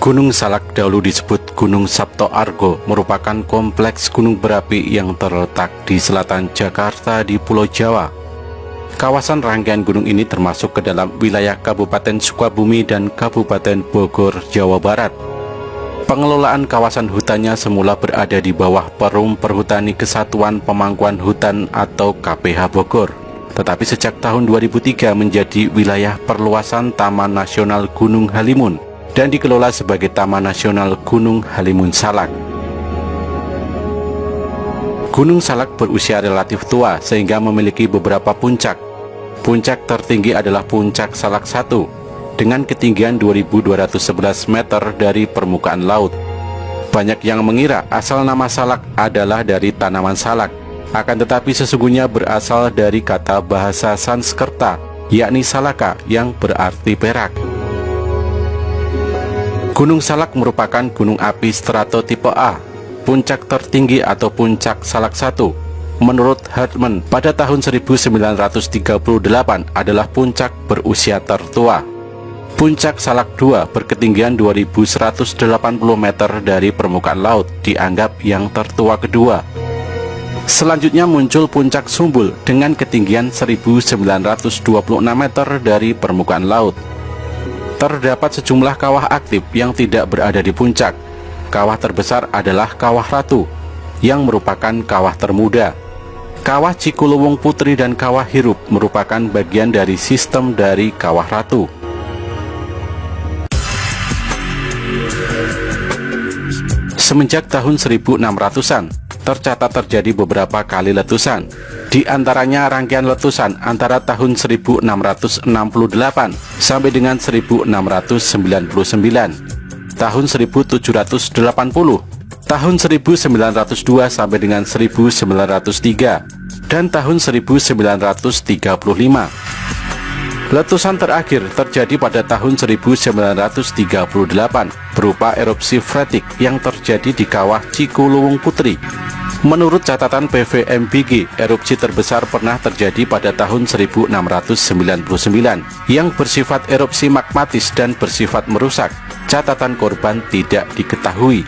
Gunung Salak dahulu disebut Gunung Sabto Argo, merupakan kompleks gunung berapi yang terletak di selatan Jakarta di Pulau Jawa. Kawasan rangkaian gunung ini termasuk ke dalam wilayah Kabupaten Sukabumi dan Kabupaten Bogor, Jawa Barat. Pengelolaan kawasan hutannya semula berada di bawah Perum Perhutani Kesatuan Pemangkuan Hutan atau KPH Bogor. Tetapi sejak tahun 2003 menjadi wilayah perluasan Taman Nasional Gunung Halimun dan dikelola sebagai Taman Nasional Gunung Halimun Salak. Gunung Salak berusia relatif tua sehingga memiliki beberapa puncak. Puncak tertinggi adalah Puncak Salak 1 dengan ketinggian 2.211 meter dari permukaan laut. Banyak yang mengira asal nama salak adalah dari tanaman salak, akan tetapi sesungguhnya berasal dari kata bahasa Sanskerta, yakni salaka yang berarti perak. Gunung Salak merupakan gunung api strato tipe A, puncak tertinggi atau Puncak Salak 1. Menurut Hartmann, pada tahun 1938 adalah puncak berusia tertua. Puncak Salak 2 berketinggian 2.180 meter dari permukaan laut, dianggap yang tertua kedua. Selanjutnya muncul Puncak Sumbul dengan ketinggian 1.926 meter dari permukaan laut. Terdapat sejumlah kawah aktif yang tidak berada di puncak. Kawah terbesar adalah Kawah Ratu, yang merupakan kawah termuda. Kawah Cikuluwung Putri dan Kawah Hirup merupakan bagian dari sistem dari Kawah Ratu. Semenjak tahun 1600-an, tercatat terjadi beberapa kali letusan. Di antaranya rangkaian letusan antara tahun 1668 sampai dengan 1699, tahun 1780, tahun 1902 sampai dengan 1903, dan tahun 1935. Letusan terakhir terjadi pada tahun 1938 berupa erupsi freatik yang terjadi di Kawah Cikuluwung Putri. Menurut catatan PVMBG, erupsi terbesar pernah terjadi pada tahun 1699 yang bersifat erupsi magmatis dan bersifat merusak. Catatan korban tidak diketahui.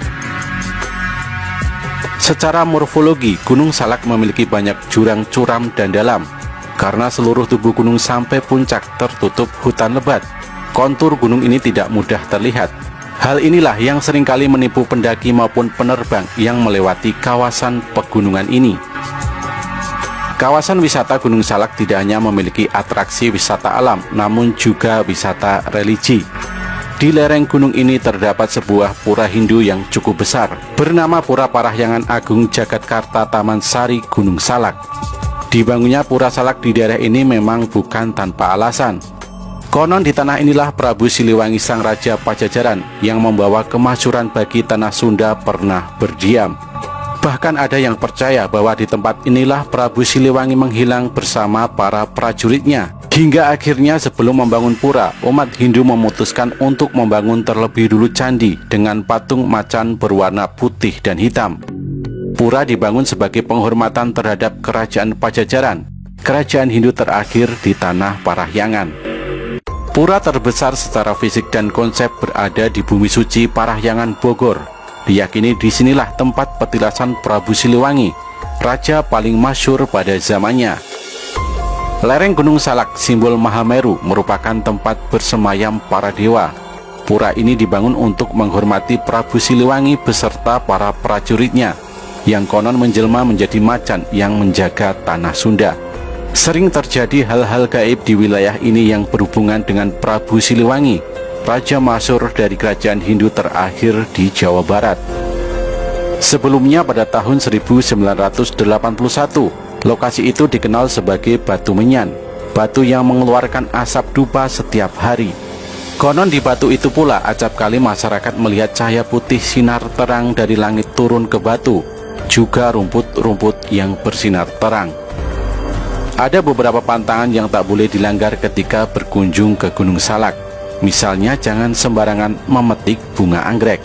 Secara morfologi, Gunung Salak memiliki banyak jurang curam dan dalam. Karena seluruh tubuh gunung sampai puncak tertutup hutan lebat, kontur gunung ini tidak mudah terlihat. Hal inilah yang seringkali menipu pendaki maupun penerbang yang melewati kawasan pegunungan ini. Kawasan wisata Gunung Salak tidak hanya memiliki atraksi wisata alam, namun juga wisata religi. Di lereng gunung ini terdapat sebuah pura Hindu yang cukup besar, bernama Pura Parahyangan Agung Jagatkarta Taman Sari Gunung Salak. Dibangunnya Pura Salak di daerah ini memang bukan tanpa alasan. Konon di tanah inilah Prabu Siliwangi Sang Raja Pajajaran yang membawa kemasyhuran bagi tanah Sunda pernah berdiam. Bahkan ada yang percaya bahwa di tempat inilah Prabu Siliwangi menghilang bersama para prajuritnya. Hingga akhirnya sebelum membangun pura, umat Hindu memutuskan untuk membangun terlebih dulu candi dengan patung macan berwarna putih dan hitam. Pura dibangun sebagai penghormatan terhadap kerajaan Pajajaran, kerajaan Hindu terakhir di tanah Parahyangan. Pura terbesar secara fisik dan konsep berada di Bumi Suci Parahyangan Bogor. Diyakini disinilah tempat petilasan Prabu Siliwangi, raja paling masyhur pada zamannya. Lereng Gunung Salak, simbol Mahameru, merupakan tempat bersemayam para dewa. Pura ini dibangun untuk menghormati Prabu Siliwangi beserta para prajuritnya, yang konon menjelma menjadi macan yang menjaga tanah Sunda. Sering terjadi hal-hal gaib di wilayah ini yang berhubungan dengan Prabu Siliwangi, raja masyhur dari kerajaan Hindu terakhir di Jawa Barat. Sebelumnya pada tahun 1981, lokasi itu dikenal sebagai Batu Menyan, batu yang mengeluarkan asap dupa setiap hari. Konon di batu itu pula acap kali masyarakat melihat cahaya putih sinar terang dari langit turun ke batu, juga rumput-rumput yang bersinar terang. Ada beberapa pantangan yang tak boleh dilanggar ketika berkunjung ke Gunung Salak. Misalnya jangan sembarangan memetik bunga anggrek.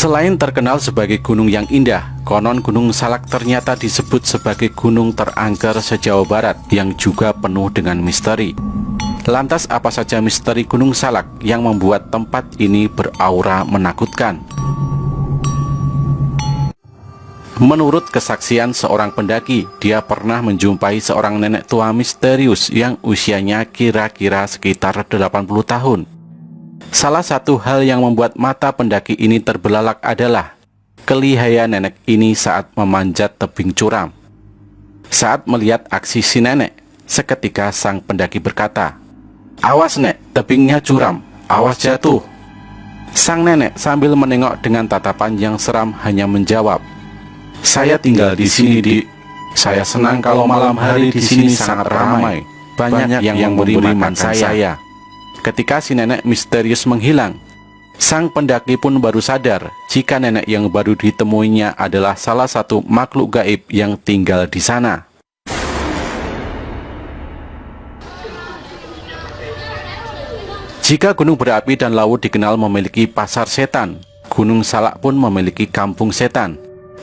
Selain terkenal sebagai gunung yang indah, konon Gunung Salak ternyata disebut sebagai gunung terangker se-Jawa Barat yang juga penuh dengan misteri. Lantas apa saja misteri Gunung Salak yang membuat tempat ini beraura menakutkan? Menurut kesaksian seorang pendaki, dia pernah menjumpai seorang nenek tua misterius yang usianya kira-kira sekitar 80 tahun. Salah satu hal yang membuat mata pendaki ini terbelalak adalah kelihaian nenek ini saat memanjat tebing curam. Saat melihat aksi si nenek, seketika sang pendaki berkata, "Awas nek, tebingnya curam, awas jatuh." Sang nenek sambil menengok dengan tatapan yang seram hanya menjawab, "Saya tinggal di sini, Dik. Saya senang kalau malam hari di sini sangat ramai. Banyak yang memberi makan saya." Ketika si nenek misterius menghilang, sang pendaki pun baru sadar jika nenek yang baru ditemuinya adalah salah satu makhluk gaib yang tinggal di sana. Jika gunung berapi dan laut dikenal memiliki pasar setan, Gunung Salak pun memiliki kampung setan.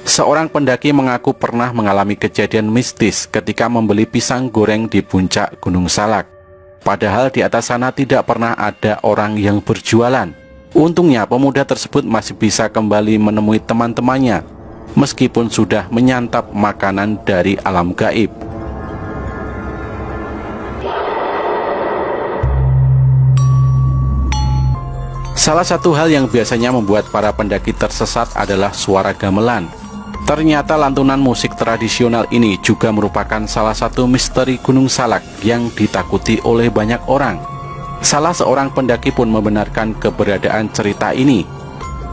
Seorang pendaki mengaku pernah mengalami kejadian mistis ketika membeli pisang goreng di puncak Gunung Salak. Padahal di atas sana tidak pernah ada orang yang berjualan. Untungnya pemuda tersebut masih bisa kembali menemui teman-temannya, meskipun sudah menyantap makanan dari alam gaib. Salah satu hal yang biasanya membuat para pendaki tersesat adalah suara gamelan. Ternyata lantunan musik tradisional ini juga merupakan salah satu misteri Gunung Salak yang ditakuti oleh banyak orang. Salah seorang pendaki pun membenarkan keberadaan cerita ini.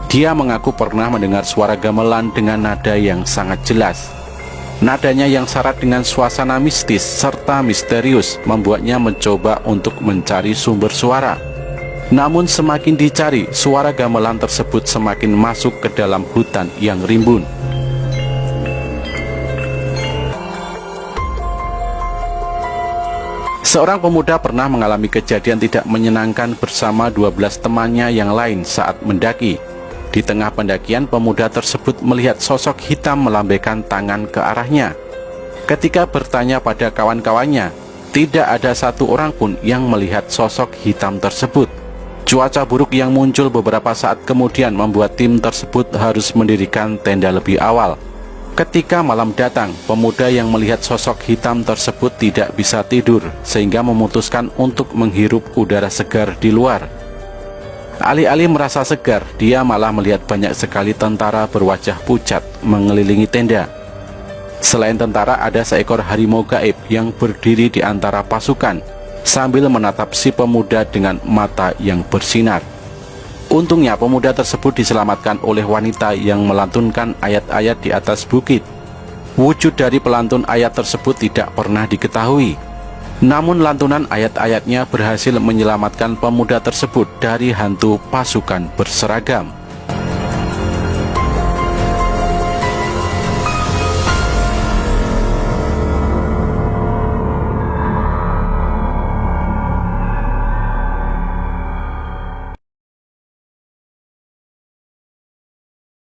Dia mengaku pernah mendengar suara gamelan dengan nada yang sangat jelas. Nadanya yang syarat dengan suasana mistis serta misterius membuatnya mencoba untuk mencari sumber suara. Namun semakin dicari, suara gamelan tersebut semakin masuk ke dalam hutan yang rimbun. Seorang pemuda pernah mengalami kejadian tidak menyenangkan bersama 12 temannya yang lain saat mendaki. Di tengah pendakian, pemuda tersebut melihat sosok hitam melambaikan tangan ke arahnya. Ketika bertanya pada kawan-kawannya, tidak ada satu orang pun yang melihat sosok hitam tersebut. Cuaca buruk yang muncul beberapa saat kemudian membuat tim tersebut harus mendirikan tenda lebih awal. Ketika malam datang, pemuda yang melihat sosok hitam tersebut tidak bisa tidur, sehingga memutuskan untuk menghirup udara segar di luar. Alih-alih merasa segar, dia malah melihat banyak sekali tentara berwajah pucat mengelilingi tenda. Selain tentara, ada seekor harimau gaib yang berdiri di antara pasukan, sambil menatap si pemuda dengan mata yang bersinar. Untungnya pemuda tersebut diselamatkan oleh wanita yang melantunkan ayat-ayat di atas bukit. Wujud dari pelantun ayat tersebut tidak pernah diketahui. Namun lantunan ayat-ayatnya berhasil menyelamatkan pemuda tersebut dari hantu pasukan berseragam.